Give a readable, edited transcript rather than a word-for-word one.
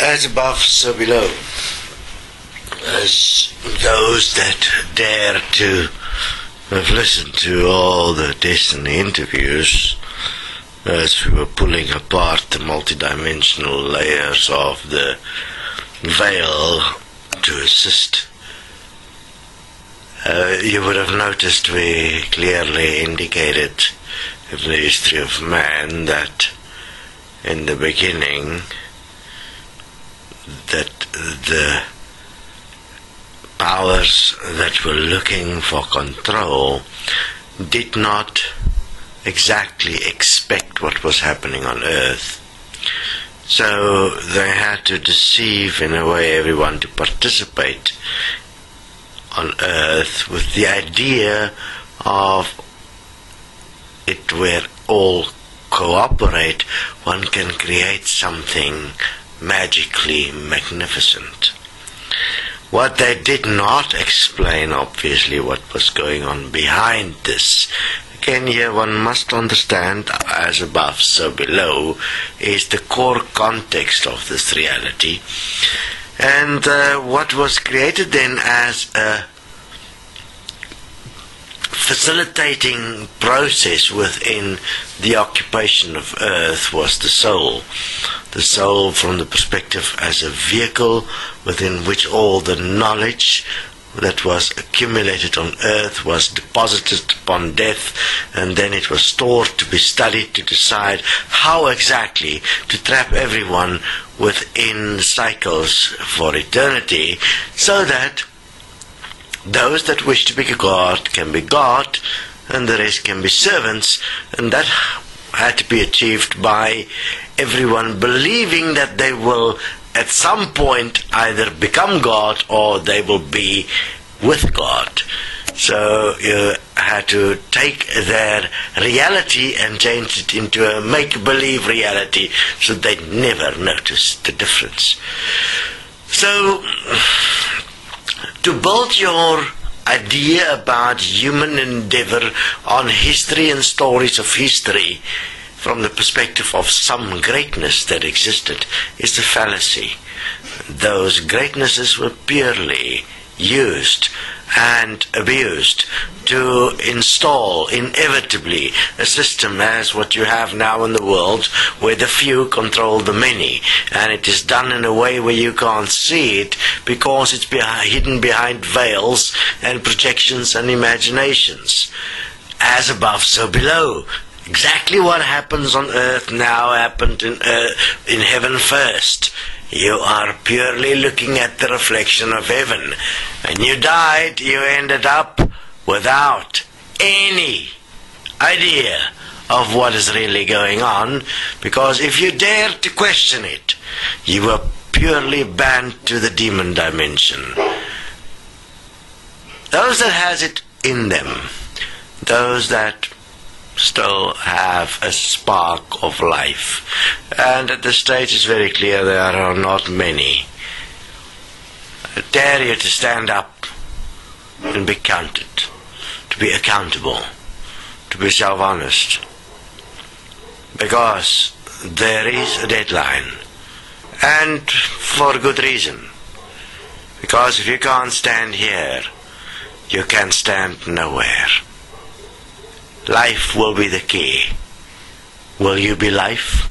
As above, so below. As those that dare to have listened to all the Desteni interviews, as we were pulling apart the multidimensional layers of the veil to assist, you would have noticed we clearly indicated in the history of man that in the beginning that the powers that were looking for control did not exactly expect what was happening on earth. So they had to deceive in a way everyone to participate on earth with the idea of it where all cooperate, one can create something magically magnificent. What they did not explain, obviously, what was going on behind this. Again, here one must understand, as above, so below, is the core context of this reality. And what was created then as a facilitating process within the occupation of earth was the soul. The soul from the perspective as a vehicle within which all the knowledge that was accumulated on earth was deposited upon death, and then it was stored to be studied to decide how exactly to trap everyone within cycles for eternity, so that those that wish to be God can be God, and the rest can be servants. And that had to be achieved by everyone believing that they will at some point either become God or they will be with God. So you had to take their reality and change it into a make-believe reality so they never noticed the difference. So to build your idea about human endeavor on history and stories of history from the perspective of some greatness that existed is a fallacy. Those greatnesses were purely used and abused to install inevitably a system as what you have now in the world, where the few control the many, and it is done in a way where you can't see it because it's hidden behind veils and projections and imaginations. As above, so below. Exactly what happens on earth now happened in heaven first. You are purely looking at the reflection of heaven. When you died, you ended up without any idea of what is really going on, because if you dared to question it, you were purely banned to the demon dimension. Those that has it in them, those that still have a spark of life, and at this stage it's very clear there are not many, I dare you to stand up and be counted, to be accountable, to be self-honest, because there is a deadline, and for good reason. Because if you can't stand here, you can stand nowhere. Life will be the key. Will you be life?